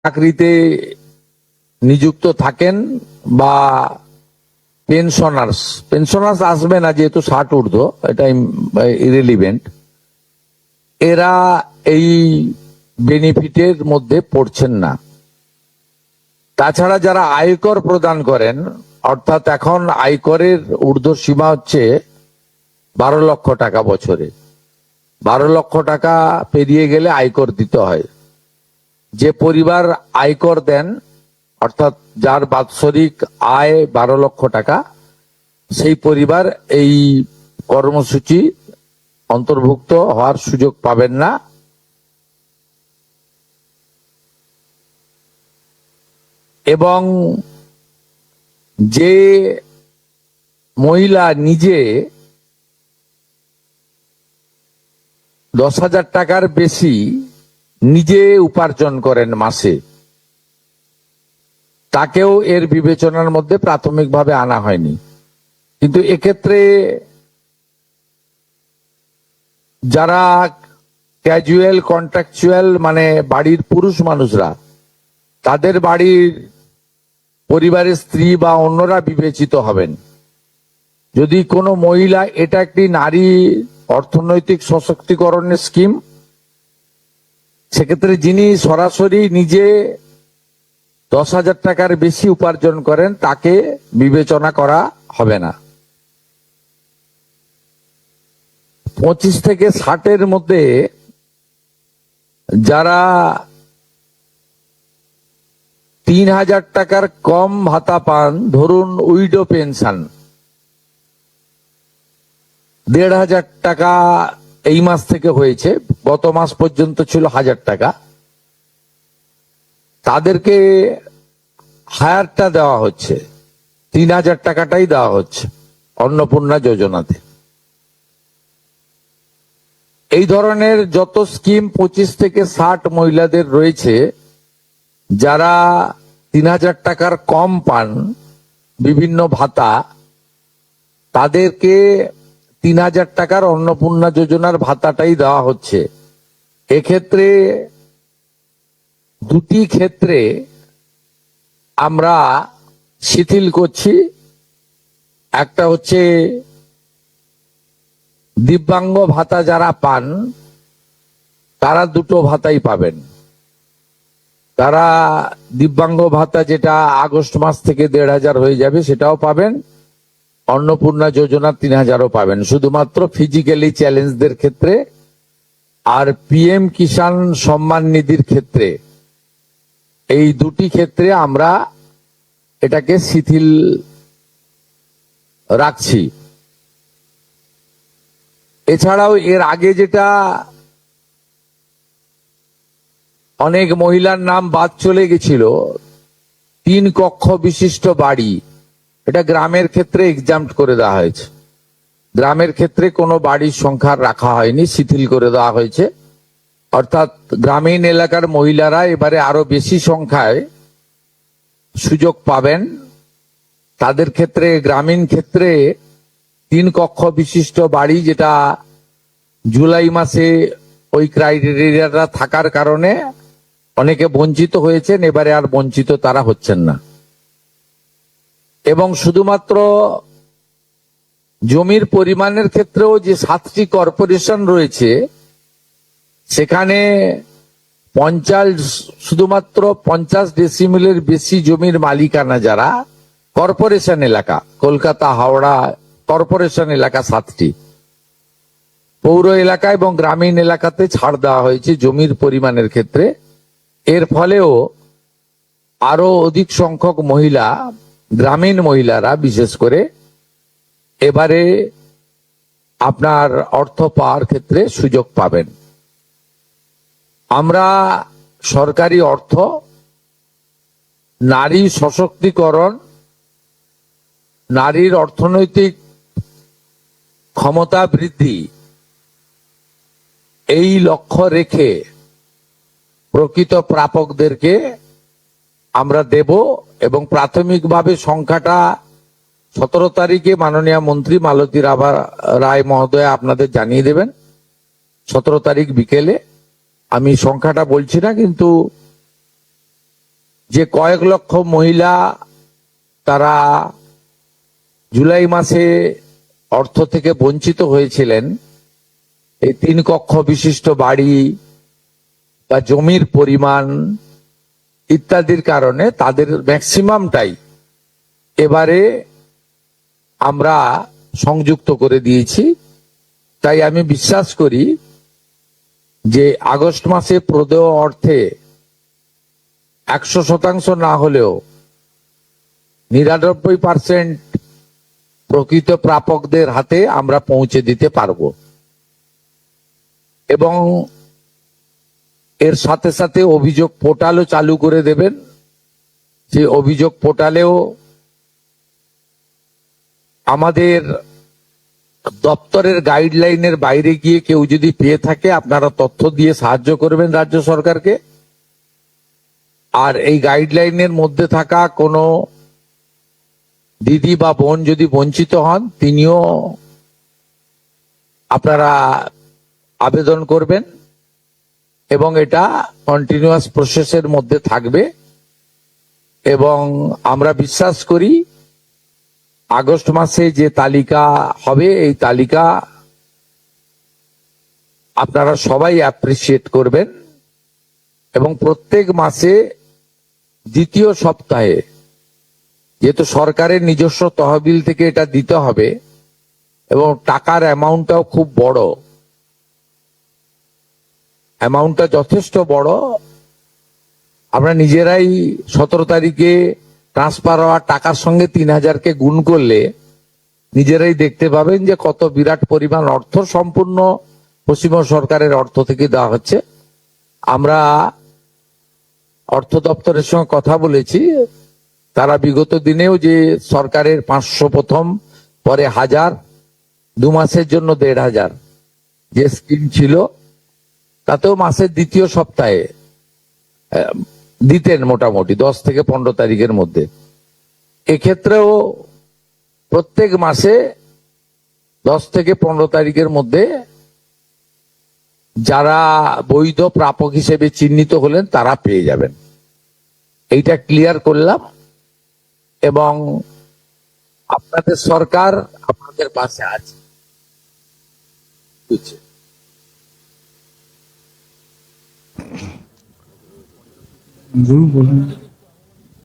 চাকরিতে নিযুক্ত থাকেন বা পেনশনার্স আসবে না, যেহেতু 60 ঊর্ধ্ব, এটা ইরেলিভেন্ট। এরা এই বেনিফিটের মধ্যে পড়ছেন না। তাছাড়া যারা আয়কর প্রদান করেন, অর্থাৎ এখন আয়করের ঊর্ধ্ব সীমা হচ্ছে 12 লক্ষ টাকা বছরে। 12 লক্ষ টাকা পেরিয়ে গেলে আয়কর দিতে হয়। যে পরিবার আয়কর দেন, অর্থাৎ যার বাৎসরিক আয় 12 লক্ষ টাকা, সেই পরিবার এই কর্মসূচি অন্তর্ভুক্ত হওয়ার সুযোগ পাবেন না। এবং যে মহিলা নিজে 10,000 টাকার বেশি নিজে উপার্জন করেন মাসে, তাকেও এর বিবেচনার মধ্যে প্রাথমিকভাবে আনা হয়নি। কিন্তু এক্ষেত্রে যারা ক্যাজুয়াল কন্ট্রাকচুয়াল, মানে বাড়ির পুরুষ মানুষরা, তাদের বাড়ির পরিবারের স্ত্রী বা অন্যরা বিবেচিত হবেন। যদি কোনো মহিলা, এটা একটি নারী অর্থনৈতিক সশক্তিকরণের স্কিম, সেক্ষেত্রে যিনি সরাসরি নিজে 10,000 টাকার বেশি উপার্জন করেন, তাকে বিবেচনা করা হবে না। 25 থেকে 60-এর মধ্যে যারা 3,000 টাকার কম ভাতা পান, ধরুন উইডো পেনশন 1,500 টাকা এই মাস থেকে হয়েছে, গত মাস পর্যন্ত ছিল 1,000 টাকা, তাদেরকে হায়ারটা দেওয়া হচ্ছে, 3,000 টাকাটাই দেওয়া হচ্ছে অন্নপূর্ণা যোজনাতে। এই ধরনের যত স্কিম 25 থেকে 60 মহিলাদের রয়েছে, যারা 3,000 টাকার কম পান বিভিন্ন ভাতা, তাদেরকে 3,000 টাকার অন্নপূর্ণা যোজনার ভাতাটাই দেওয়া হচ্ছে। এক্ষেত্রে দুটি ক্ষেত্রে আমরা শিথিল করছি। একটা হচ্ছে দিব্যাঙ্গ ভাতা যারা পান, তারা দুটো ভাতাই পাবেন। তারা দিব্যাঙ্গ ভাতা, যেটা আগস্ট মাস থেকে 1,500 হয়ে যাবে, সেটাও পাবেন। অন্নপূর্ণা যোজনা 3,000ও পাবেন, শুধুমাত্র ফিজিক্যালি চ্যালেঞ্জদের ক্ষেত্রে। আর পিএম কিষাণ সম্মান নিধির ক্ষেত্রে, এই দুটি ক্ষেত্রে আমরা এটাকে শিথিল রাখছি। এছাড়াও এর আগে যেটা অনেক মহিলার নাম বাদ চলে গেছিল, 3 কক্ষ বিশিষ্ট বাড়ি, এটা গ্রামের ক্ষেত্রে এক্সাম্পট করে দেওয়া হয়েছে। গ্রামের ক্ষেত্রে কোনো বাড়ির সংখ্যা রাখা হয়নি, শিথিল করে দেওয়া হয়েছে। অর্থাৎ গ্রামীণ এলাকার মহিলারা এবারে আরো বেশি সংখ্যায় সুযোগ পাবেন। তাদের ক্ষেত্রে, গ্রামীণ ক্ষেত্রে 3 কক্ষ বিশিষ্ট বাড়ি, যেটা জুলাই মাসে ওই ক্রাইটেরিয়াটা থাকার কারণে অনেকে বঞ্চিত হয়েছেন, এবারে আর বঞ্চিত তারা হচ্ছেন না। এবং শুধুমাত্র জমির পরিমাণের ক্ষেত্রেও যে 7টি কর্পোরেশন রয়েছে, সেখানে শুধুমাত্র 50 ডেসিমেলের বেশি জমির মালিকানা যারা কর্পোরেশন এলাকা, কলকাতা, হাওড়া কর্পোরেশন এলাকা 7টি, পৌর এলাকা এবং গ্রামীণ এলাকাতে ছাড় দেওয়া হয়েছে জমির পরিমাণের ক্ষেত্রে। এর ফলেও আরো অধিক সংখ্যক মহিলা, গ্রামীণ মহিলারা বিশেষ করে, এবারে আপনার অর্থ পাওয়ার ক্ষেত্রে সুযোগ পাবেন। আমরা সরকারি অর্থ, নারী সশক্তিকরণ, নারীর অর্থনৈতিক ক্ষমতা বৃদ্ধি, এই লক্ষ্য রেখে প্রকৃত প্রাপকদেরকে আমরা দেব। এবং প্রাথমিকভাবে সংখ্যাটা 17 তারিখে মাননীয় মন্ত্রী মালতী রায় মহোদয় আপনাদের জানিয়ে দেবেন। 17 তারিখ বিকেলে। আমি সংখ্যাটা বলছি না, কিন্তু যে কয়েক লক্ষ মহিলা তারা জুলাই মাসে অর্থ থেকে বঞ্চিত হয়েছিলেন, এই 3 কক্ষ বিশিষ্ট বাড়ি বা জমির পরিমাণ ইত্যাদির কারণে তাদের ম্যাক্সিমামটাই এবারে আমরা সংযুক্ত করে দিয়েছি। তাই আমি বিশ্বাস করি যে আগস্ট মাসে প্রদেয় অর্থে 100% না হলেও 99% প্রকৃত প্রাপকদের হাতে আমরা পৌঁছে দিতে পারব। এবং এর সাথে সাথে অভিযোগ পোর্টালও চালু করে দেবেন। সেই অভিযোগ পোর্টালেও আমাদের দপ্তরের গাইডলাইনের বাইরে গিয়ে কেউ যদি পেয়ে থাকে আপনারা তথ্য দিয়ে সাহায্য করবেন রাজ্য সরকারকে। আর এই গাইডলাইনের মধ্যে থাকা কোনো দিদি বা বোন যদি বঞ্চিত হন, তিনিও আপনারা আবেদন করবেন এবং এটা কন্টিনিউয়াস প্রসেসের মধ্যে থাকবে। এবং আমরা বিশ্বাস করি আগস্ট মাসে যে তালিকা হবে, এই তালিকা আপনারা সবাই অ্যাপ্রিসিয়েট করবেন এবং প্রত্যেক মাসে দ্বিতীয় সপ্তাহে, যেহেতু সরকারের নিজস্ব তহবিল থেকে এটা দিতে হবে এবং টাকার অ্যামাউন্টটাও খুব বড়, অ্যামাউন্টটা যথেষ্ট বড়। আমরা নিজেরাই 17 তারিখে ট্রান্সফার হওয়া টাকার সঙ্গে 3000-কে গুণ করলে নিজেরাই দেখতে পাবেন যে কত বিরাট পরিমাণ অর্থ সম্পূর্ণ পশ্চিমবঙ্গ সরকারের অর্থ থেকে দেওয়া হচ্ছে। আমরা অর্থ দপ্তরের সঙ্গে কথা বলেছি, তারা বিগত দিনেও যে সরকারের 500 প্রথম, পরে 1000, 2 মাসের জন্য 1500 যে স্কিম ছিল, তাতেও মাসের দ্বিতীয় সপ্তাহে দিতেন মোটামুটি 10 থেকে 15 তারিখের মধ্যে। এক্ষেত্রেও প্রত্যেক মাসে 10 থেকে 15 তারিখের মধ্যে যারা বৈধ প্রাপক হিসেবে চিহ্নিত হলেন তারা পেয়ে যাবেন। এইটা ক্লিয়ার করলাম এবং আপনাদের সরকার আপনাদের পাশে আছে। বুঝছে? বলুন।